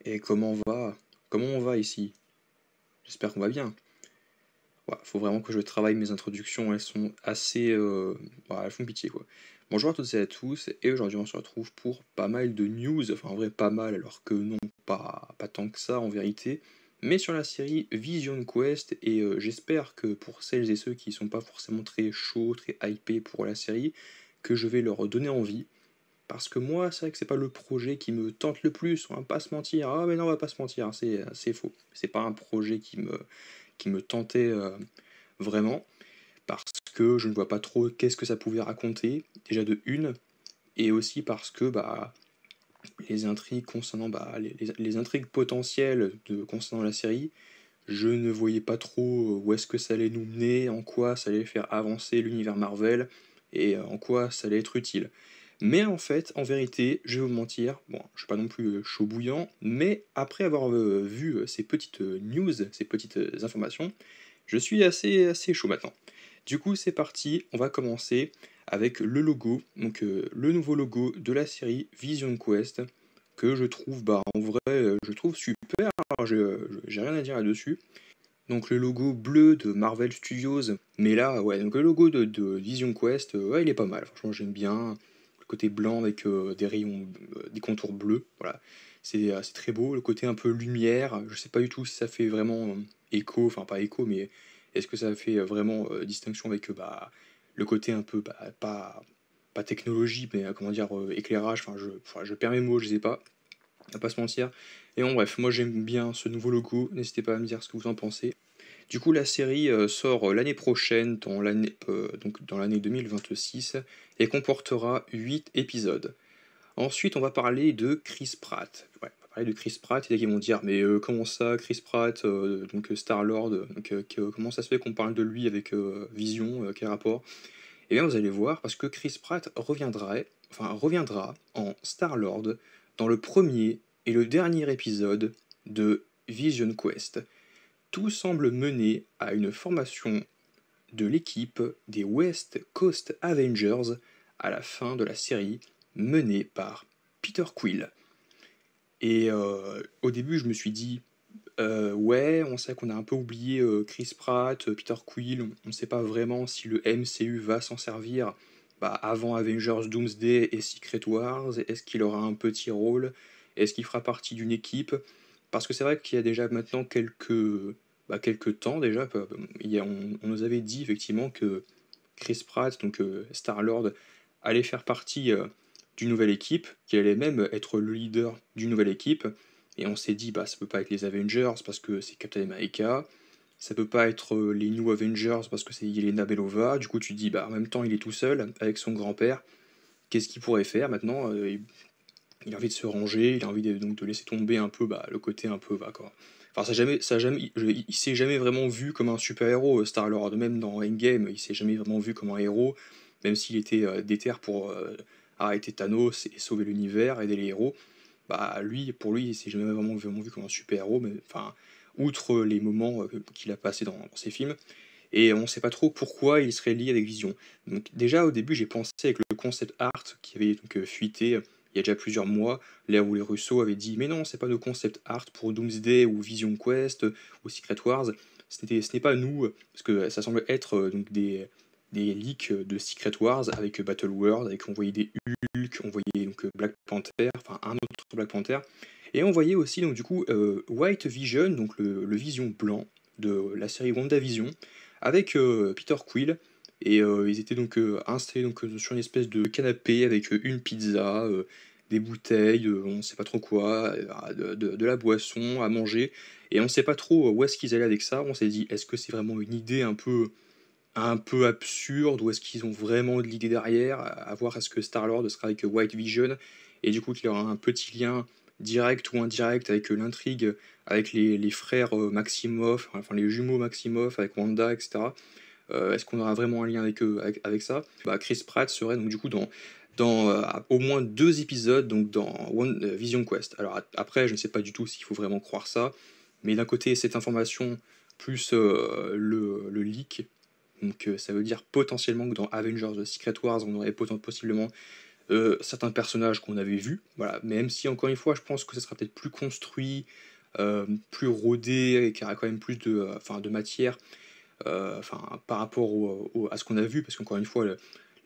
Et comment on va? Comment on va ici? J'espère qu'on va bien. Ouais, faut vraiment que je travaille mes introductions, elles sont assez... bah, elles font pitié quoi. Bonjour à toutes et à tous, et aujourd'hui on se retrouve pour pas mal de news, enfin en vrai pas mal, alors que non, pas tant que ça en vérité, mais sur la série Vision Quest, et j'espère que pour celles et ceux qui sont pas forcément très chauds, très hypés pour la série, que je vais leur donner envie. Parce que moi, c'est vrai que c'est pas le projet qui me tente le plus, on va pas se mentir. Ah mais non, on va pas se mentir, c'est faux. C'est pas un projet qui me tentait vraiment, parce que je ne vois pas trop qu'est-ce que ça pouvait raconter, déjà de une, et aussi parce que bah, les intrigues concernant bah, les intrigues potentielles concernant la série, je ne voyais pas trop où est-ce que ça allait nous mener, en quoi ça allait faire avancer l'univers Marvel, et en quoi ça allait être utile. Mais en fait, en vérité, je vais vous mentir, bon, je suis pas non plus chaud bouillant, mais après avoir vu ces petites news, ces petites informations, je suis assez chaud maintenant. Du coup, c'est parti, on va commencer avec le logo, donc le nouveau logo de la série Vision Quest, que je trouve, bah en vrai, je trouve super, j'ai rien à dire là-dessus. Donc le logo bleu de Marvel Studios, mais là, ouais, donc le logo de Vision Quest, ouais, il est pas mal, franchement j'aime bien. Le côté blanc avec des rayons, des contours bleus, voilà. C'est très beau, le côté un peu lumière, je sais pas du tout si ça fait vraiment écho, enfin pas écho, mais est-ce que ça fait vraiment distinction avec bah, le côté un peu, bah, pas technologie, mais comment dire, éclairage, enfin, je perds mes mots, je sais pas, on va pas se mentir. Et en bref, moi j'aime bien ce nouveau logo, n'hésitez pas à me dire ce que vous en pensez. Du coup, la série sort l'année prochaine, donc dans l'année 2026, et comportera 8 épisodes. Ensuite, on va parler de Chris Pratt. Ouais, on va parler de Chris Pratt, et là, ils vont dire, mais comment ça, Chris Pratt, donc Star-Lord, donc comment ça se fait qu'on parle de lui avec Vision, quel rapport? Eh bien, vous allez voir, parce que Chris Pratt reviendra en Star-Lord dans le premier et le dernier épisode de Vision Quest. Tout semble mener à une formation de l'équipe des West Coast Avengers à la fin de la série, menée par Peter Quill. Et au début, je me suis dit, ouais, on sait qu'on a un peu oublié Chris Pratt, Peter Quill, on ne sait pas vraiment si le MCU va s'en servir bah, avant Avengers Doomsday et Secret Wars, est-ce qu'il aura un petit rôle, est-ce qu'il fera partie d'une équipe, parce que c'est vrai qu'il y a déjà maintenant quelques temps déjà, on nous avait dit effectivement que Chris Pratt, donc Star-Lord, allait faire partie d'une nouvelle équipe, qu'il allait même être le leader d'une nouvelle équipe, et on s'est dit, bah ça peut pas être les Avengers parce que c'est Captain America, ça peut pas être les New Avengers parce que c'est Yelena Belova, du coup tu te dis, bah en même temps il est tout seul avec son grand-père, qu'est-ce qu'il pourrait faire maintenant il a envie de se ranger, il a envie donc de laisser tomber un peu bah, le côté un peu, bah, quoi. Enfin, il s'est jamais vraiment vu comme un super-héros, Star-Lord, même dans Endgame, il s'est jamais vraiment vu comme un héros, même s'il était déter pour arrêter Thanos et sauver l'univers, aider les héros, bah pour lui, il s'est jamais vraiment vu comme un super-héros, mais enfin, outre les moments qu'il a passés dans ses films, et on sait pas trop pourquoi il serait lié avec Vision. Donc déjà au début j'ai pensé avec le concept art qui avait donc fuité il y a déjà plusieurs mois, là où les Russo avaient dit mais non c'est pas de concept art pour Doomsday ou Vision Quest ou Secret Wars, ce n'est pas nous, parce que ça semble être donc des leaks de Secret Wars avec Battle World, avec on voyait des Hulk, on voyait donc Black Panther, enfin un autre Black Panther, et on voyait aussi donc du coup White Vision, donc le Vision blanc de la série WandaVision, avec Peter Quill, et ils étaient donc installés donc, sur une espèce de canapé avec une pizza, des bouteilles, on ne sait pas trop quoi, de la boisson à manger, et on ne sait pas trop où est-ce qu'ils allaient avec ça. On s'est dit, est-ce que c'est vraiment une idée un peu absurde, ou est-ce qu'ils ont vraiment de l'idée derrière, à voir est-ce que Star-Lord sera avec White Vision, et du coup qu'il y aura un petit lien direct ou indirect avec l'intrigue, avec les frères Maximoff, enfin les jumeaux Maximoff avec Wanda, etc. Est-ce qu'on aura vraiment un lien avec ça? Bah, Chris Pratt serait donc du coup dans au moins 2 épisodes donc dans Vision Quest. Alors après, je ne sais pas du tout s'il faut vraiment croire ça, mais d'un côté cette information plus le leak, donc ça veut dire potentiellement que dans Avengers The Secret Wars, on aurait possiblement certains personnages qu'on avait vus, voilà, même si encore une fois je pense que ça sera peut-être plus construit, plus rodé, et qu'il y aura quand même plus de, de matière, par rapport à ce qu'on a vu, parce qu'encore une fois,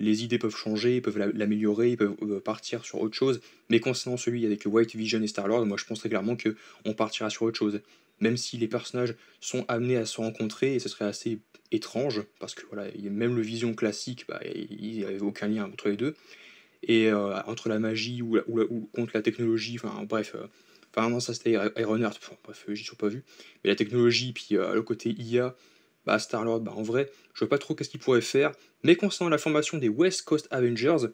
les idées peuvent changer, ils peuvent l'améliorer, ils peuvent partir sur autre chose, mais concernant celui avec White Vision et Star-Lord, moi je pense très clairement qu'on partira sur autre chose, même si les personnages sont amenés à se rencontrer, et ce serait assez étrange, parce que voilà, même le Vision classique, bah, il n'y avait aucun lien entre les deux, et entre la magie ou contre la technologie, enfin bref, non, ça c'était Ironheart, bref, j'ai toujours pas vu, mais la technologie, puis le côté IA, bah Star-Lord, bah en vrai, je vois pas trop qu'est-ce qu'il pourrait faire, mais concernant la formation des West Coast Avengers,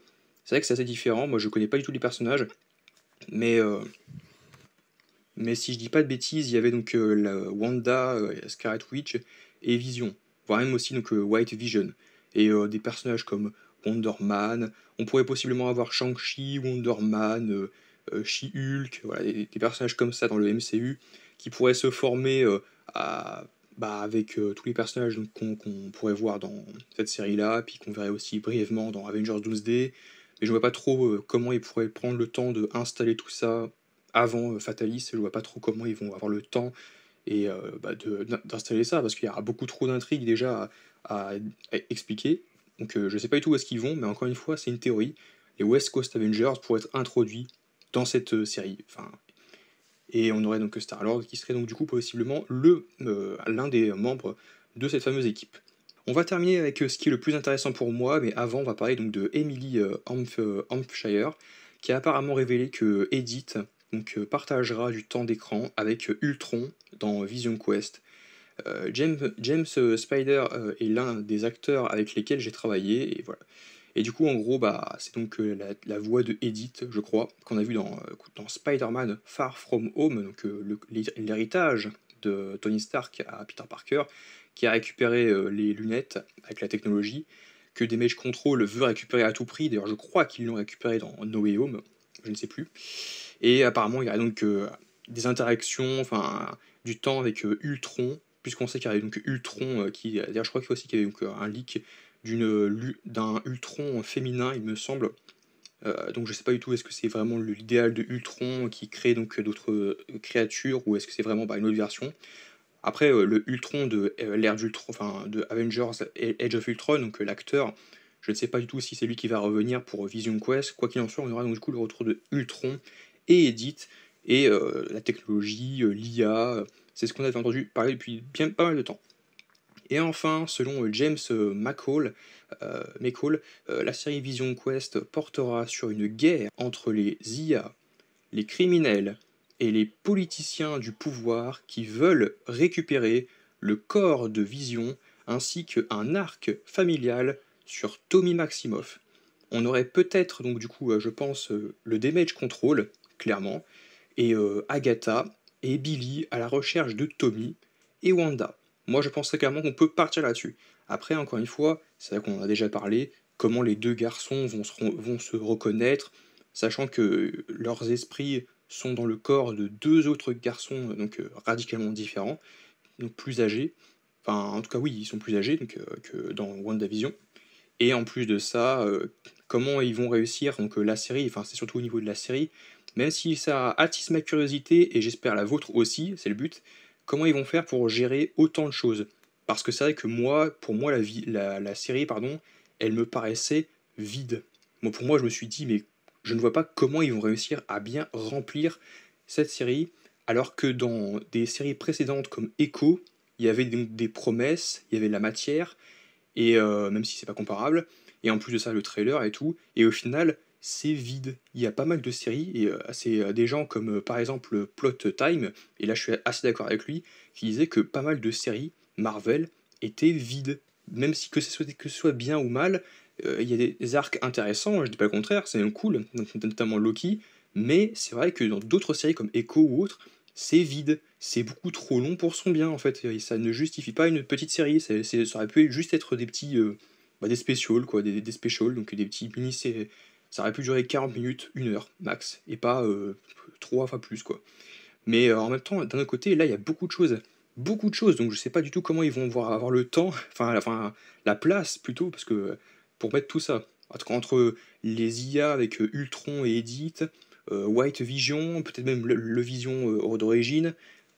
c'est vrai que c'est assez différent, moi je connais pas du tout les personnages, mais, euh, mais si je dis pas de bêtises, il y avait donc la Wanda, Scarlet Witch et Vision, voire même aussi donc White Vision, et des personnages comme Wonder Man, on pourrait possiblement avoir Shang-Chi, Wonder Man, She-Hulk, voilà, des personnages comme ça dans le MCU qui pourraient se former avec tous les personnages donc, qu'on pourrait voir dans cette série-là, puis qu'on verrait aussi brièvement dans Avengers Doomsday, mais je vois pas trop comment ils pourraient prendre le temps de installer tout ça avant Fatalis, je vois pas trop comment ils vont avoir le temps et d'installer ça, parce qu'il y aura beaucoup trop d'intrigues déjà à expliquer. Donc je sais pas du tout où est-ce qu'ils vont, mais encore une fois, c'est une théorie. Les West Coast Avengers pourraient être introduits dans cette série. Et on aurait donc Star-Lord qui serait donc du coup possiblement l'un des membres de cette fameuse équipe. On va terminer avec ce qui est le plus intéressant pour moi, mais avant on va parler donc de Emily Hampshire, qui a apparemment révélé que Edith partagera du temps d'écran avec Ultron dans Vision Quest. James Spider est l'un des acteurs avec lesquels j'ai travaillé, et voilà. Et du coup, en gros, bah, c'est donc la voix de Edith, je crois, qu'on a vu dans Spider-Man Far From Home, donc l'héritage de Tony Stark à Peter Parker, qui a récupéré les lunettes avec la technologie, que Damage Control veut récupérer à tout prix. D'ailleurs, je crois qu'ils l'ont récupéré dans No Way Home, je ne sais plus. Et apparemment, il y a donc des interactions, du temps avec Ultron, puisqu'on sait qu'il y a donc Ultron d'ailleurs, je crois qu'il aussi qu'il y avait donc, un leak d'un Ultron féminin, il me semble. Donc je sais pas du tout, est-ce que c'est vraiment l'idéal de Ultron qui crée donc d'autres créatures, ou est-ce que c'est vraiment une autre version. Après, le Ultron de l'ère d'Ultron, de Avengers Age of Ultron, donc l'acteur, je ne sais pas du tout si c'est lui qui va revenir pour Vision Quest. Quoi qu'il en soit, on aura donc du coup le retour de Ultron et Edith, et la technologie, l'IA, c'est ce qu'on avait entendu parler depuis bien pas mal de temps. Et enfin, selon James McCall, la série Vision Quest portera sur une guerre entre les IA, les criminels et les politiciens du pouvoir qui veulent récupérer le corps de Vision, ainsi qu'un arc familial sur Tommy Maximoff. On aurait peut-être donc du coup, je pense, le Damage Control, clairement, et Agatha et Billy à la recherche de Tommy et Wanda. Moi, je penserais clairement qu'on peut partir là-dessus. Après, encore une fois, c'est vrai qu'on en a déjà parlé, comment les deux garçons vont se reconnaître, sachant que leurs esprits sont dans le corps de deux autres garçons radicalement différents, donc plus âgés. En tout cas, oui, ils sont plus âgés que dans WandaVision. Et en plus de ça, comment ils vont réussir la série, c'est surtout au niveau de la série, même si ça attise ma curiosité et j'espère la vôtre aussi, c'est le but, comment ils vont faire pour gérer autant de choses. Parce que c'est vrai que pour moi, la série, pardon, elle me paraissait vide. Pour moi, je me suis dit, mais je ne vois pas comment ils vont réussir à bien remplir cette série, alors que dans des séries précédentes comme Echo, il y avait des promesses, il y avait de la matière, et même si c'est pas comparable, et en plus de ça le trailer et tout, et au final c'est vide. Il y a pas mal de séries, et c'est des gens comme par exemple Plot Time, et là je suis assez d'accord avec lui, qui disait que pas mal de séries Marvel étaient vides, même si que ce soit bien ou mal, il y a des arcs intéressants, je dis pas le contraire, c'est même cool, notamment Loki, mais c'est vrai que dans d'autres séries comme Echo ou autres, c'est vide, c'est beaucoup trop long pour son bien en fait, et ça ne justifie pas une petite série, ça aurait pu juste être des petits, des spécials quoi, des specials, donc des petits mini-séries, ça aurait pu durer 40 minutes, 1 heure max, et pas 3 fois plus quoi. Mais en même temps, d'un autre côté, là il y a beaucoup de choses, donc je sais pas du tout comment ils vont avoir le temps, la place plutôt, parce que pour mettre tout ça. En tout cas, entre les IA avec Ultron et Edith, White Vision, peut-être même le Vision d'origine,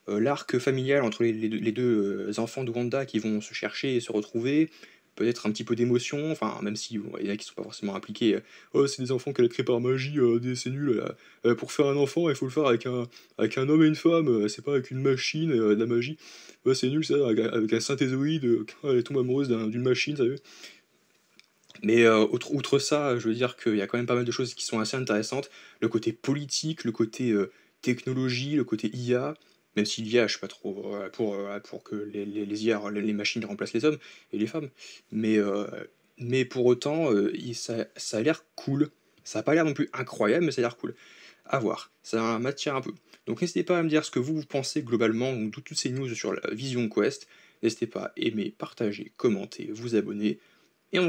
l'arc familial entre les deux enfants de Wanda qui vont se chercher et se retrouver, peut-être un petit peu d'émotion, enfin, même si bon, il y en a qui sont pas forcément impliqués. Oh, c'est des enfants qu'elle a créés par magie, c'est nul. Pour faire un enfant, il faut le faire avec un homme et une femme, c'est pas avec une machine, de la magie. Ouais, c'est nul ça, avec un synthézoïde, elle tombe amoureuse d'une machine, ça veut. Mais outre ça, je veux dire qu'il y a quand même pas mal de choses qui sont assez intéressantes. Le côté politique, le côté technologie, le côté IA, même si l'IA, je suis pas trop pour que les IA, les machines remplacent les hommes et les femmes. Mais, euh, mais pour autant, ça a l'air cool. Ça a pas l'air non plus incroyable, mais ça a l'air cool. À voir, ça m'attire un peu. Donc n'hésitez pas à me dire ce que vous pensez globalement de toutes ces news sur la Vision Quest. N'hésitez pas à aimer, partager, commenter, vous abonner.